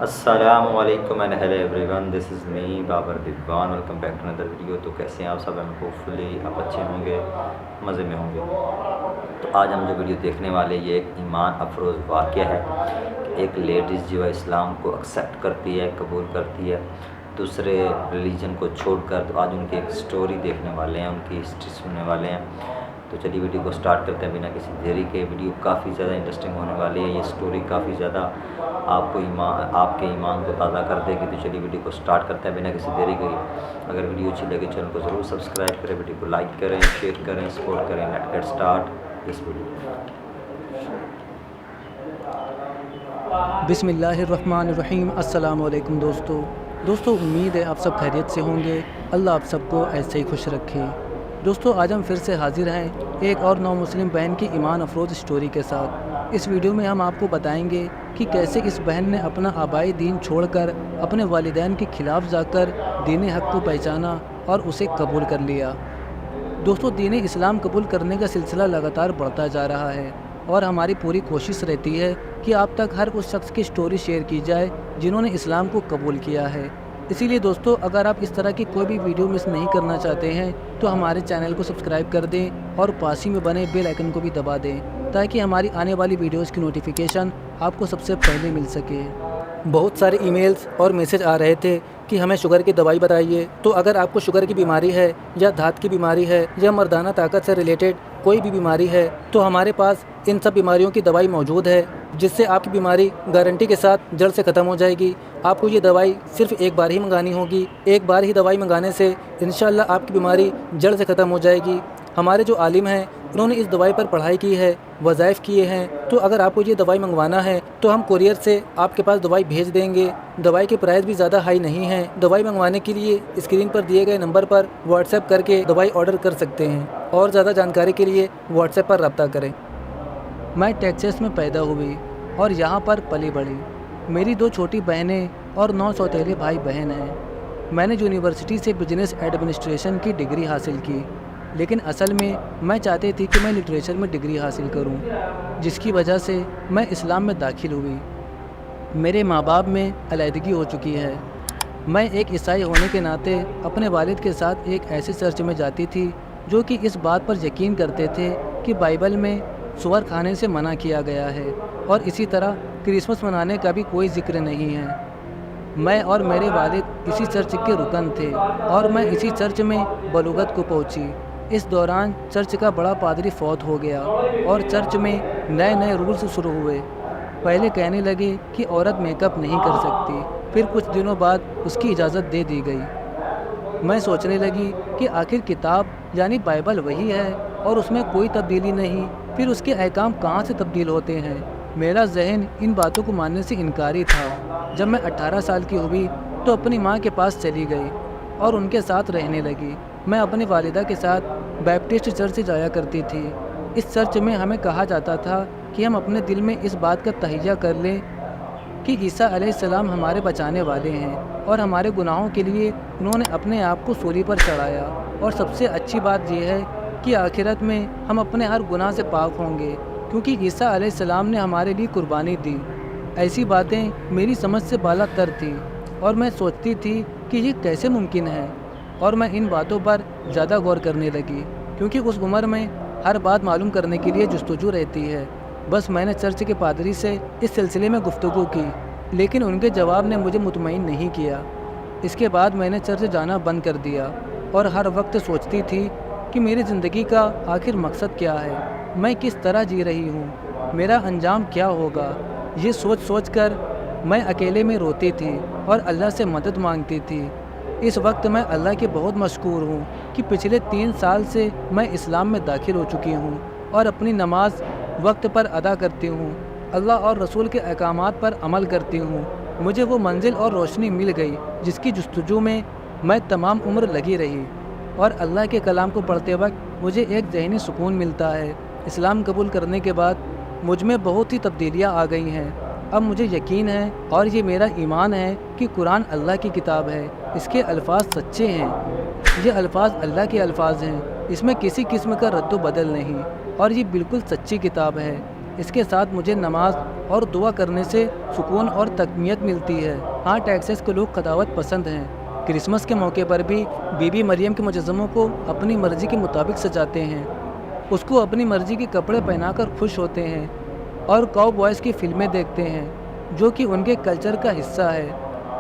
السلام علیکم and hello everyone, this is me Babar Diwan, welcome back to another video. تو کیسے ہیں آپ سب؟ ہوپ فلی آپ اچھے ہوں گے، مزے میں ہوں گے۔ تو آج ہم جو ویڈیو دیکھنے والے، یہ ایک ایمان افروز واقعہ ہے کہ ایک لیڈیز جو ہے اسلام کو ایکسیپٹ کرتی ہے، قبول کرتی ہے دوسرے ریلیجن کو چھوڑ کر۔ تو آج ان کی ایک سٹوری دیکھنے والے ہیں، ان کی ہسٹری سننے والے ہیں۔ تو چلیے ویڈیو کو سٹارٹ کرتے ہیں بنا کسی دیری کے۔ ویڈیو کافی زیادہ انٹرسٹنگ ہونے والی ہے، یہ سٹوری کافی زیادہ آپ کے ایمان کو تازہ کر دے گی۔ تو چلیے ویڈیو کو سٹارٹ کرتے ہیں بنا کسی دیری کے۔ اگر ویڈیو اچھی لگے چینل کو ضرور سبسکرائب کریں، ویڈیو کو لائک کریں، شیئر کریں، سپورٹ کریں۔ Let's get start this video. بسم اللہ الرحمن الرحیم۔ السلام علیکم دوستو، امید ہے آپ سب خیریت سے ہوں گے۔ اللہ آپ سب کو ایسے ہی خوش رکھے۔ دوستو، آج ہم پھر سے حاضر ہیں ایک اور نو مسلم بہن کی ایمان افروز سٹوری کے ساتھ۔ اس ویڈیو میں ہم آپ کو بتائیں گے کہ کیسے اس بہن نے اپنا آبائی دین چھوڑ کر اپنے والدین کے خلاف جا کر دین حق کو پہچانا اور اسے قبول کر لیا۔ دوستو، دین اسلام قبول کرنے کا سلسلہ لگاتار بڑھتا جا رہا ہے اور ہماری پوری کوشش رہتی ہے کہ آپ تک ہر اس شخص کی سٹوری شیئر کی جائے جنہوں نے اسلام کو قبول کیا ہے۔ اسی لیے دوستو، اگر آپ اس طرح کی کوئی بھی ویڈیو مس نہیں کرنا چاہتے ہیں تو ہمارے چینل کو سبسکرائب کر دیں اور پاس ہی میں بنے بیل آئیکن کو بھی دبا دیں تاکہ ہماری آنے والی ویڈیوز کی نوٹیفیکیشن آپ کو سب سے پہلے مل سکے۔ بہت سارے ای میلز اور میسج آ رہے تھے کہ ہمیں شوگر کی دوائی بتائیے۔ تو اگر آپ کو شوگر کی بیماری ہے یا دھات کی بیماری ہے یا مردانہ طاقت سے ریلیٹڈ کوئی بھی بیماری ہے تو ہمارے پاس ان سب بیماریوں کی دوائی موجود ہے، جس سے آپ کی بیماری گارنٹی کے ساتھ جڑ سے ختم ہو جائے گی۔ آپ کو یہ دوائی صرف ایک بار ہی منگانی ہوگی۔ ایک بار ہی دوائی منگانے سے انشاءاللہ آپ کی بیماری جڑ سے ختم ہو جائے گی۔ ہمارے جو عالم ہیں انہوں نے اس دوائی پر پڑھائی کی ہے، وظائف کیے ہیں۔ تو اگر آپ کو یہ دوائی منگوانا ہے تو ہم کوریئر سے آپ کے پاس دوائی بھیج دیں گے۔ دوائی کے پرائز بھی زیادہ ہائی نہیں ہیں۔ دوائی منگوانے کے لیے اسکرین پر دیے گئے نمبر پر واٹس ایپ کر کے دوائی آرڈر کر سکتے ہیں، اور زیادہ جانکاری کے لیے واٹس ایپ پر رابطہ کریں۔ میں ٹیکساس میں پیدا ہوئی اور یہاں پر پلی بڑھی۔ میری 2 چھوٹی بہنیں اور 9 سوتیلے بھائی بہن ہیں۔ میں نے یونیورسٹی سے بزنس ایڈمنسٹریشن کی ڈگری حاصل کی، لیکن اصل میں چاہتی تھی کہ میں لٹریچر میں ڈگری حاصل کروں، جس کی وجہ سے میں اسلام میں داخل ہوئی۔ میرے ماں باپ میں علیحدگی ہو چکی ہے۔ میں ایک عیسائی ہونے کے ناطے اپنے والد کے ساتھ ایک ایسے چرچ میں جاتی تھی جو کہ اس بات پر یقین کرتے تھے کہ بائبل میں سور کھانے سے منع کیا گیا ہے، اور اسی طرح کرسمس منانے کا بھی کوئی ذکر نہیں ہے۔ میں اور میرے والد اسی چرچ کے رکن تھے اور میں اسی چرچ میں بلوغت کو پہنچی۔ اس دوران چرچ کا بڑا پادری فوت ہو گیا اور چرچ میں نئے رولز شروع ہوئے۔ پہلے کہنے لگے کہ عورت میک اپ نہیں کر سکتی، پھر کچھ دنوں بعد اس کی اجازت دے دی گئی۔ میں سوچنے لگی کہ آخر کتاب یعنی بائبل وہی ہے اور اس میں کوئی تبدیلی نہیں، پھر اس کے احکام کہاں سے تبدیل ہوتے ہیں؟ میرا ذہن ان باتوں کو ماننے سے انکاری تھا۔ جب میں 18 سال کی ہوئی تو اپنی ماں کے پاس چلی گئی اور ان کے ساتھ رہنے لگی۔ میں اپنی والدہ کے ساتھ بیپٹسٹ چرچ جایا کرتی تھی۔ اس چرچ میں ہمیں کہا جاتا تھا کہ ہم اپنے دل میں اس بات کا تہیہ کر لیں کہ عیسیٰ علیہ السلام ہمارے بچانے والے ہیں اور ہمارے گناہوں کے لیے انہوں نے اپنے آپ کو سولی پر چڑھایا، اور سب سے اچھی بات یہ ہے کہ آخرت میں ہم اپنے ہر گناہ سے پاک ہوں گے کیونکہ عیسیٰ علیہ السلام نے ہمارے لیے قربانی دی۔ ایسی باتیں میری سمجھ سے بالا تر تھی اور میں سوچتی تھی کہ یہ کیسے ممکن ہے، اور میں ان باتوں پر زیادہ غور کرنے لگی کیونکہ اس عمر میں ہر بات معلوم کرنے کے لیے جستجو رہتی ہے۔ بس میں نے چرچ کے پادری سے اس سلسلے میں گفتگو کی، لیکن ان کے جواب نے مجھے مطمئن نہیں کیا۔ اس کے بعد میں نے چرچ جانا بند کر دیا اور ہر وقت سوچتی تھی کہ میری زندگی کا آخر مقصد کیا ہے، میں کس طرح جی رہی ہوں، میرا انجام کیا ہوگا۔ یہ سوچ کر میں اکیلے میں روتی تھی اور اللہ سے مدد مانگتی تھی۔ اس وقت میں اللہ کے بہت مشکور ہوں کہ پچھلے 3 سال سے میں اسلام میں داخل ہو چکی ہوں اور اپنی نماز وقت پر ادا کرتی ہوں، اللہ اور رسول کے احکامات پر عمل کرتی ہوں۔ مجھے وہ منزل اور روشنی مل گئی جس کی جستجو میں تمام عمر لگی رہی، اور اللہ کے کلام کو پڑھتے وقت مجھے ایک ذہنی سکون ملتا ہے۔ اسلام قبول کرنے کے بعد مجھ میں بہت ہی تبدیلیاں آ گئی ہیں۔ اب مجھے یقین ہے اور یہ میرا ایمان ہے کہ قرآن اللہ کی کتاب ہے، اس کے الفاظ سچے ہیں، یہ الفاظ اللہ کے الفاظ ہیں، اس میں کسی قسم کا رد و بدل نہیں، اور یہ بالکل سچی کتاب ہے۔ اس کے ساتھ مجھے نماز اور دعا کرنے سے سکون اور تقویت ملتی ہے۔ ہاں، ٹیکساس کے لوگ قداوت پسند ہیں۔ کرسمس کے موقع پر بھی بی بی مریم کے مجسموں کو اپنی مرضی کے مطابق سجاتے ہیں، اس کو اپنی مرضی کے کپڑے پہنا کر خوش ہوتے ہیں اور کاؤ بوائز کی فلمیں دیکھتے ہیں جو کہ ان کے کلچر کا حصہ ہے۔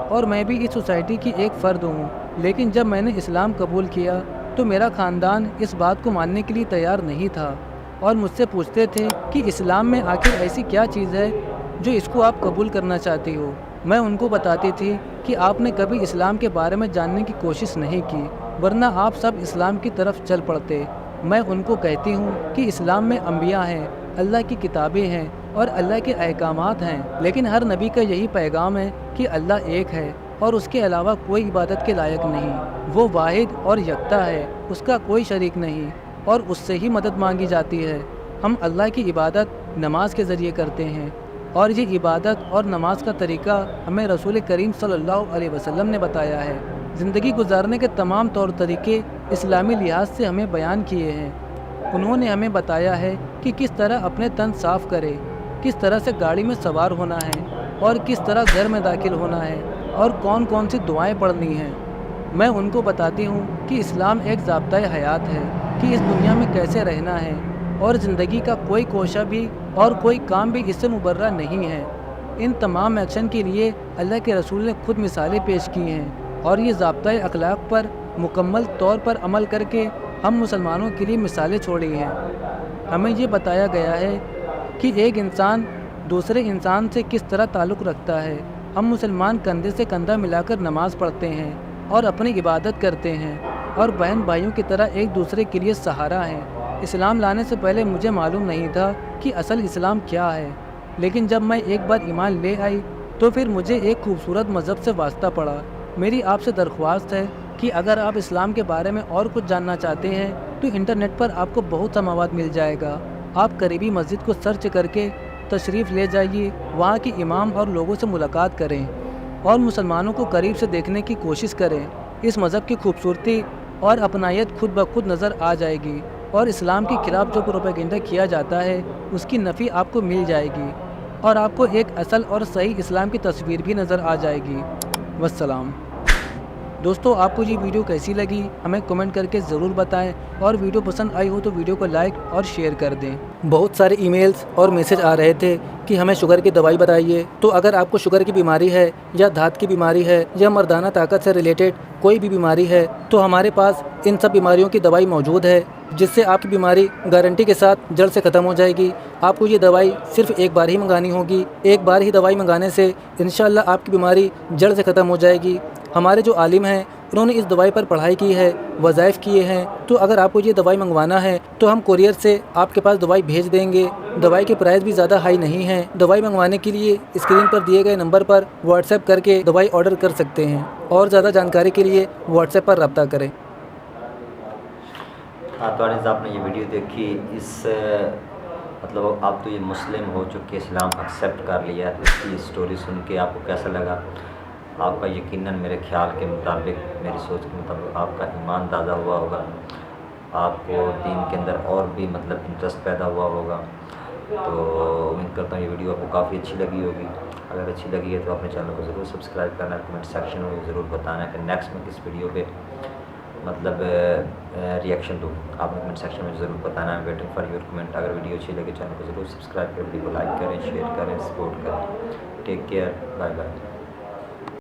اور میں بھی اس سوسائٹی کی ایک فرد ہوں، لیکن جب میں نے اسلام قبول کیا تو میرا خاندان اس بات کو ماننے کے لیے تیار نہیں تھا اور مجھ سے پوچھتے تھے کہ اسلام میں آخر ایسی کیا چیز ہے جو اس کو آپ قبول کرنا چاہتی ہو۔ میں ان کو بتاتی تھی کہ آپ نے کبھی اسلام کے بارے میں جاننے کی کوشش نہیں کی، ورنہ آپ سب اسلام کی طرف چل پڑتے۔ میں ان کو کہتی ہوں کہ اسلام میں انبیاء ہیں، اللہ کی کتابیں ہیں اور اللہ کے احکامات ہیں، لیکن ہر نبی کا یہی پیغام ہے کہ اللہ ایک ہے اور اس کے علاوہ کوئی عبادت کے لائق نہیں، وہ واحد اور یکتا ہے، اس کا کوئی شریک نہیں اور اس سے ہی مدد مانگی جاتی ہے۔ ہم اللہ کی عبادت نماز کے ذریعے کرتے ہیں اور یہ عبادت اور نماز کا طریقہ ہمیں رسول کریم صلی اللہ علیہ وسلم نے بتایا ہے۔ زندگی گزارنے کے تمام طور طریقے اسلامی لحاظ سے ہمیں بیان کیے ہیں۔ انہوں نے ہمیں بتایا ہے کہ کس طرح اپنے تن صاف کرے، کس طرح سے گاڑی میں سوار ہونا ہے اور کس طرح گھر میں داخل ہونا ہے اور کون کون سی دعائیں پڑھنی ہیں۔ میں ان کو بتاتی ہوں کہ اسلام ایک ضابطۂ حیات ہے کہ اس دنیا میں کیسے رہنا ہے اور زندگی کا کوئی کوشہ بھی اور کوئی کام بھی اس سے مبرہ نہیں ہے۔ ان تمام ایکشن کے لیے اللہ کے رسول نے خود مثالیں پیش کی ہیں اور یہ ضابطۂ اخلاق پر مکمل طور پر عمل کر کے ہم مسلمانوں کے لیے مثالیں چھوڑی ہیں۔ ہمیں یہ بتایا گیا ہے کہ ایک انسان دوسرے انسان سے کس طرح تعلق رکھتا ہے۔ ہم مسلمان کندھے سے کندھا ملا کر نماز پڑھتے ہیں اور اپنی عبادت کرتے ہیں اور بہن بھائیوں کی طرح ایک دوسرے کے لیے سہارا ہیں۔ اسلام لانے سے پہلے مجھے معلوم نہیں تھا کہ اصل اسلام کیا ہے، لیکن جب میں ایک بار ایمان لے آئی تو پھر مجھے ایک خوبصورت مذہب سے واسطہ پڑا۔ میری آپ سے درخواست ہے کہ اگر آپ اسلام کے بارے میں اور کچھ جاننا چاہتے ہیں تو انٹرنیٹ پر آپ کو بہت سا مواد مل جائے گا۔ آپ قریبی مسجد کو سرچ کر کے تشریف لے جائیے، وہاں کے امام اور لوگوں سے ملاقات کریں اور مسلمانوں کو قریب سے دیکھنے کی کوشش کریں۔ اس مذہب کی خوبصورتی اور اپنائیت خود بخود نظر آ جائے گی اور اسلام کے خلاف جو پروپیگنڈا کیا جاتا ہے اس کی نفی آپ کو مل جائے گی اور آپ کو ایک اصل اور صحیح اسلام کی تصویر بھی نظر آ جائے گی۔ والسلام۔ دوستو، آپ کو یہ ویڈیو کیسی لگی ہمیں کمنٹ کر کے ضرور بتائیں اور ویڈیو پسند آئی ہو تو ویڈیو کو لائک اور شیئر کر دیں۔ بہت سارے ای میلز اور میسج آ رہے تھے کہ ہمیں شوگر کی دوائی بتائیے، تو اگر آپ کو شوگر کی بیماری ہے یا دھات کی بیماری ہے یا مردانہ طاقت سے ریلیٹڈ کوئی بھی بیماری ہے تو ہمارے پاس ان سب بیماریوں کی دوائی موجود ہے، جس سے آپ کی بیماری گارنٹی کے ساتھ جڑ سے ختم ہو جائے گی۔ آپ کو یہ دوائی صرف ایک بار ہی منگانی ہوگی، ایک بار ہی دوائی منگانے سے انشاءاللہ آپ کی بیماری جڑ سے ختم ہو جائے گی۔ ہمارے جو عالم ہیں انہوں نے اس دوائی پر پڑھائی کی ہے، وظائف کیے ہیں، تو اگر آپ کو یہ دوائی منگوانا ہے تو ہم کوریئر سے آپ کے پاس دوائی بھیج دیں گے۔ دوائی کے پرائز بھی زیادہ ہائی نہیں ہیں۔ دوائی منگوانے کے لیے اسکرین پر دیے گئے نمبر پر واٹس ایپ کر کے دوائی آرڈر کر سکتے ہیں اور زیادہ جانکاری کے لیے واٹس ایپ پر رابطہ کریں۔ آپ نے یہ ویڈیو دیکھی، اس مطلب آپ تو یہ مسلم ہو چکے، اسلام ایکسیپٹ کر لیا، اس کی سٹوری سن کے آپ کو کیسا لگا؟ آپ کا یقیناً میرے خیال کے مطابق، میری سوچ کے مطابق آپ کا ایمان تازہ ہوا ہوگا، آپ کو دین کے اندر اور بھی مطلب انٹرسٹ پیدا ہوا ہوگا۔ تو امید کرتا ہوں یہ ویڈیو آپ کو کافی اچھی لگی ہوگی۔ اگر اچھی لگی ہے تو اپنے چینل کو ضرور سبسکرائب کرنا، کمنٹ سیکشن میں ضرور بتانا کہ نیکسٹ میں کس ویڈیو پہ مطلب ریئیکشن دوں۔ آپ نے کمنٹ سیکشن میں ضرور بتانا ہے، ویٹنگ فار یور کمنٹ۔ اگر ویڈیو اچھی لگے چینل کو ضرور سبسکرائب کریں، ویڈیو کو لائک کریں، شیئر کریں، سپورٹ کریں۔ Take care, bye bye.